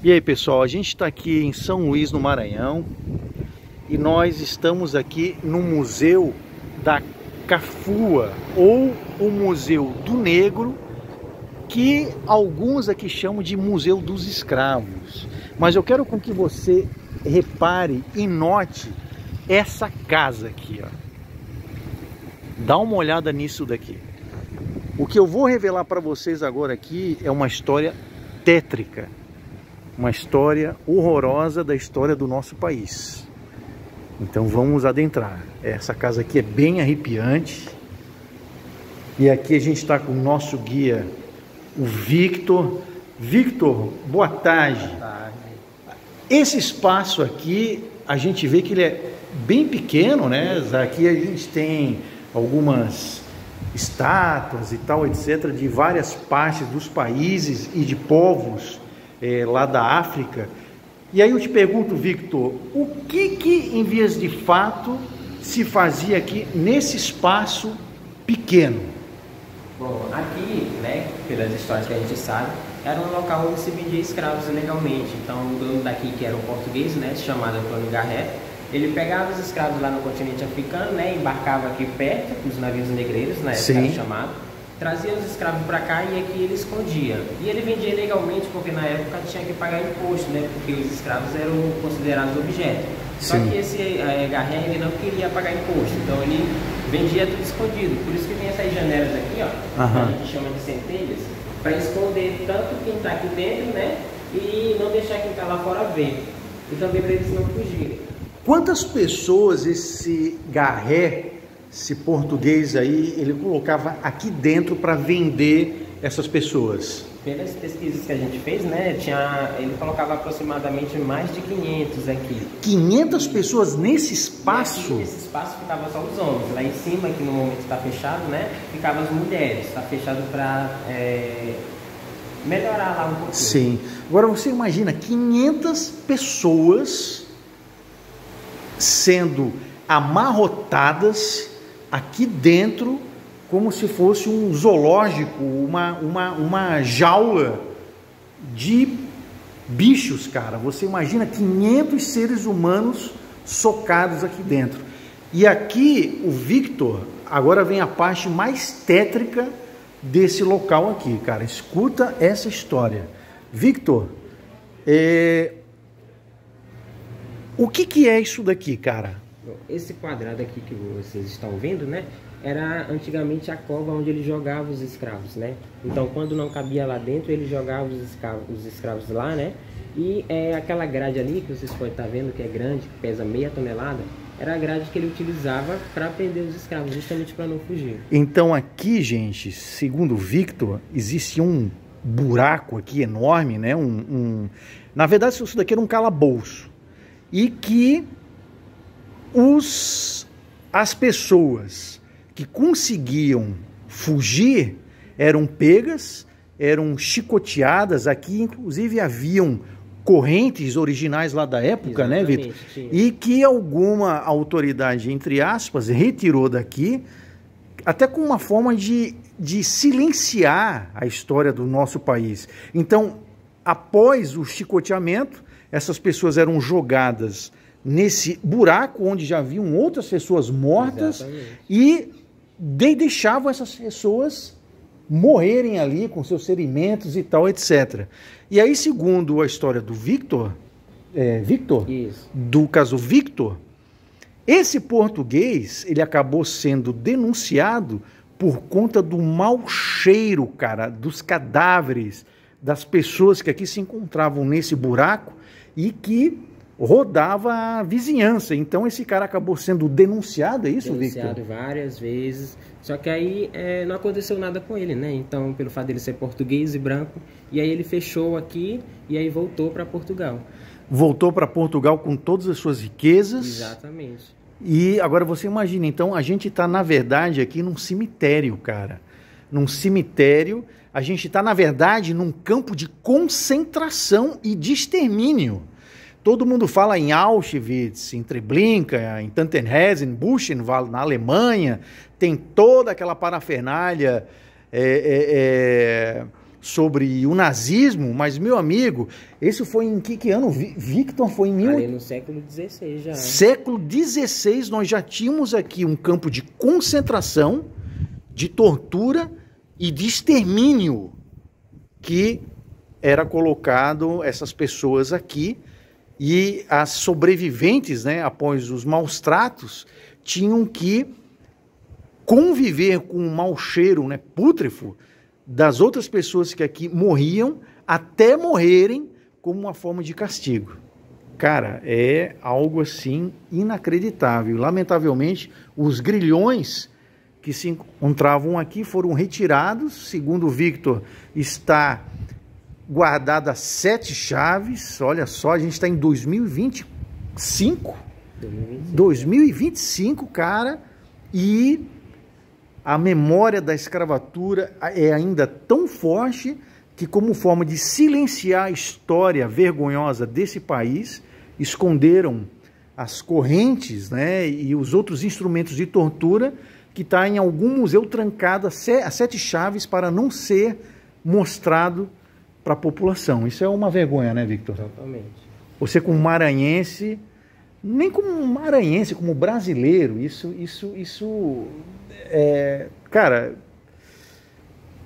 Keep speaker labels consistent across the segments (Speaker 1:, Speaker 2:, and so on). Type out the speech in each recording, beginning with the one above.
Speaker 1: E aí, pessoal, a gente está aqui em São Luís, no Maranhão, e nós estamos aqui no Museu da Cafua, ou o Museu do Negro, que alguns aqui chamam de Museu dos Escravos. Mas eu quero com que você repare e note essa casa aqui, ó. Dá uma olhada nisso daqui. O que eu vou revelar para vocês agora aqui é uma história tétrica. Uma história horrorosa da história do nosso país. Então vamos adentrar. Essa casa aqui é bem arrepiante. E aqui a gente está com o nosso guia, o Victor. Victor, boa tarde.
Speaker 2: Boa tarde.
Speaker 1: Esse espaço aqui, a gente vê que ele é bem pequeno, né? Aqui a gente tem algumas estátuas e tal, etc., de várias partes dos países e de povos lá da África. E aí eu te pergunto, Victor, o que em vias de fato se fazia aqui nesse espaço pequeno?
Speaker 2: Bom, aqui, né, pelas histórias que a gente sabe, era um local onde se vendia escravos ilegalmente. Então o dono daqui, que era um português, né, chamado Antônio Garré, ele pegava os escravos lá no continente africano, né, embarcava aqui perto, os navios negreiros, na época era chamado, trazia os escravos para cá e aqui ele escondia. E ele vendia ilegalmente porque na época tinha que pagar imposto, né? Porque os escravos eram considerados objetos. Só que esse Garré, ele não queria pagar imposto, então ele vendia tudo escondido. Por isso que tem essas janelas aqui, ó, que a gente chama de centelhas, para esconder tanto quem está aqui dentro, né? E não deixar quem está lá fora ver. E também para eles não fugirem.
Speaker 1: Quantas pessoas esse Garré, esse português aí, ele colocava aqui dentro para vender essas pessoas?
Speaker 2: Pelas pesquisas que a gente fez, né, ele colocava aproximadamente mais de 500 aqui.
Speaker 1: 500 pessoas nesse espaço?
Speaker 2: E aqui, nesse espaço ficava só os homens. Lá em cima, que no momento está fechado, né, ficavam as mulheres. Está fechado para melhorar lá um pouquinho.
Speaker 1: Sim. Agora você imagina 500 pessoas sendo amarrotadas aqui dentro, como se fosse um zoológico, uma jaula de bichos, cara. Você imagina 500 seres humanos socados aqui dentro. E aqui o Victor, agora vem a parte mais tétrica desse local aqui, cara. Escuta essa história. Victor, o que é isso daqui, cara?
Speaker 2: Esse quadrado aqui que vocês estão vendo, né, era antigamente a cova onde ele jogava os escravos, né? Então, quando não cabia lá dentro, ele jogava os escravos lá, né? E aquela grade ali que vocês podem estar vendo, que é grande, que pesa meia tonelada, era a grade que ele utilizava para prender os escravos, justamente para não fugir.
Speaker 1: Então aqui, gente, segundo o Victor, existe um buraco aqui enorme, né? Na verdade, isso daqui era um calabouço. E que as pessoas que conseguiam fugir eram pegas, eram chicoteadas. Aqui, inclusive, haviam correntes originais lá da época, né, Vitor? E que alguma autoridade, entre aspas, retirou daqui, até com uma forma de silenciar a história do nosso país. Então, após o chicoteamento, essas pessoas eram jogadas nesse buraco onde já haviam outras pessoas mortas. Exatamente. E deixavam essas pessoas morrerem ali com seus ferimentos e tal, etc. E aí, segundo a história do Victor, do caso Victor, esse português, ele acabou sendo denunciado por conta do mau cheiro, cara, dos cadáveres das pessoas que aqui se encontravam nesse buraco e que rodava a vizinhança. Então esse cara acabou sendo denunciado, é isso, Victor?
Speaker 2: Denunciado várias vezes, só que aí não aconteceu nada com ele, né? Então, pelo fato dele ser português e branco, e aí ele fechou aqui e aí voltou para Portugal. Voltou para Portugal com todas as suas riquezas. Exatamente.
Speaker 1: E agora você imagina, então a gente está, na verdade, aqui num cemitério, cara. Num cemitério, a gente está, na verdade, num campo de concentração e de extermínio. Todo mundo fala em Auschwitz, em Treblinka, em Tannhausen, Buchenwald, na Alemanha. Tem toda aquela parafernália sobre o nazismo, mas, meu amigo, esse foi em que ano? Victor, foi em
Speaker 2: Ali no século XVI já.
Speaker 1: Século XVI, nós já tínhamos aqui um campo de concentração, de tortura e de extermínio que era colocado essas pessoas aqui, e as sobreviventes, né, após os maus tratos, tinham que conviver com o mau cheiro, né, pútrefo das outras pessoas que aqui morriam, até morrerem, como uma forma de castigo. Cara, é algo assim inacreditável. Lamentavelmente, os grilhões que se encontravam aqui foram retirados. Segundo o Victor, está guardada 7 chaves. Olha só, a gente está em 2025. 2025, cara, e a memória da escravatura é ainda tão forte que, como forma de silenciar a história vergonhosa desse país, esconderam as correntes, né, e os outros instrumentos de tortura, que está em algum museu trancado a 7 chaves para não ser mostrado para a população. Isso é uma vergonha, né, Victor?
Speaker 2: Totalmente.
Speaker 1: Você, como maranhense, nem como maranhense, como brasileiro, cara,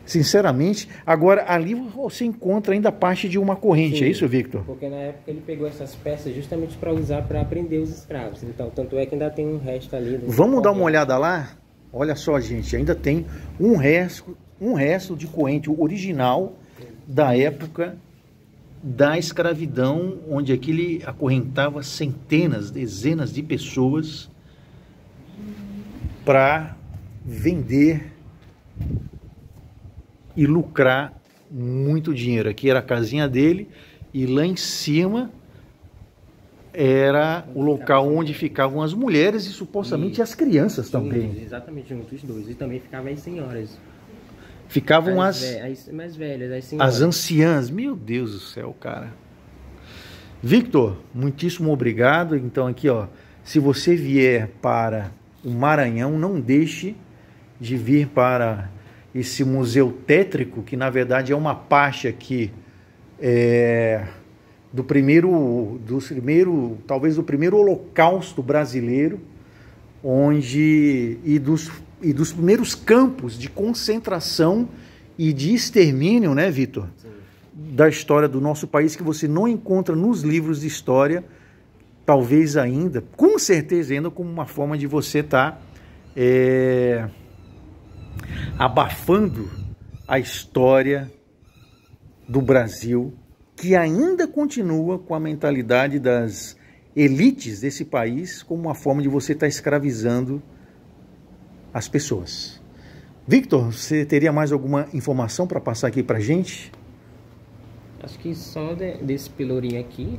Speaker 1: sinceramente. Agora, ali você encontra ainda parte de uma corrente. Sim, é isso, Victor?
Speaker 2: Porque na época ele pegou essas peças justamente para usar para prender os escravos. Então, tanto é que ainda tem um resto ali.
Speaker 1: Vamos dar uma olhada lá? Olha só, gente, ainda tem um resto de corrente original da época da escravidão, onde aqui ele acorrentava centenas, dezenas de pessoas para vender e lucrar muito dinheiro. Aqui era a casinha dele e lá em cima era o local onde ficavam as mulheres e supostamente as crianças também.
Speaker 2: Exatamente, juntos os dois. E também ficavam as senhoras.
Speaker 1: Ficavam
Speaker 2: as mais velhas, as senhoras.
Speaker 1: As anciãs. Meu Deus do céu, cara. Victor, muitíssimo obrigado. Então aqui, ó, se você vier para o Maranhão, não deixe de vir para esse museu tétrico, que na verdade é uma parte aqui talvez do primeiro holocausto brasileiro, e dos primeiros campos de concentração e de extermínio, né, Victor? Sim. Da história do nosso país, que você não encontra nos livros de história, talvez ainda, com certeza ainda, como uma forma de você estar abafando a história do Brasil, que ainda continua com a mentalidade das elites desse país, como uma forma de você estar escravizando as pessoas. Victor, você teria mais alguma informação para passar aqui para a gente?
Speaker 2: Acho que só desse pelourinho aqui,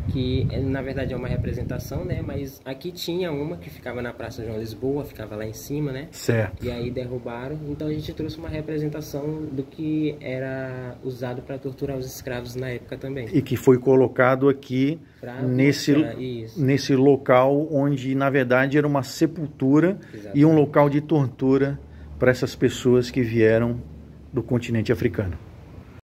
Speaker 2: que na verdade é uma representação, né? Mas aqui tinha uma que ficava na Praça João Lisboa, ficava lá em cima, né?
Speaker 1: Certo.
Speaker 2: E aí derrubaram. Então a gente trouxe uma representação do que era usado para torturar os escravos na época também. E
Speaker 1: que foi colocado aqui nesse local onde na verdade era uma sepultura. Exatamente. E um local de tortura para essas pessoas que vieram do continente africano.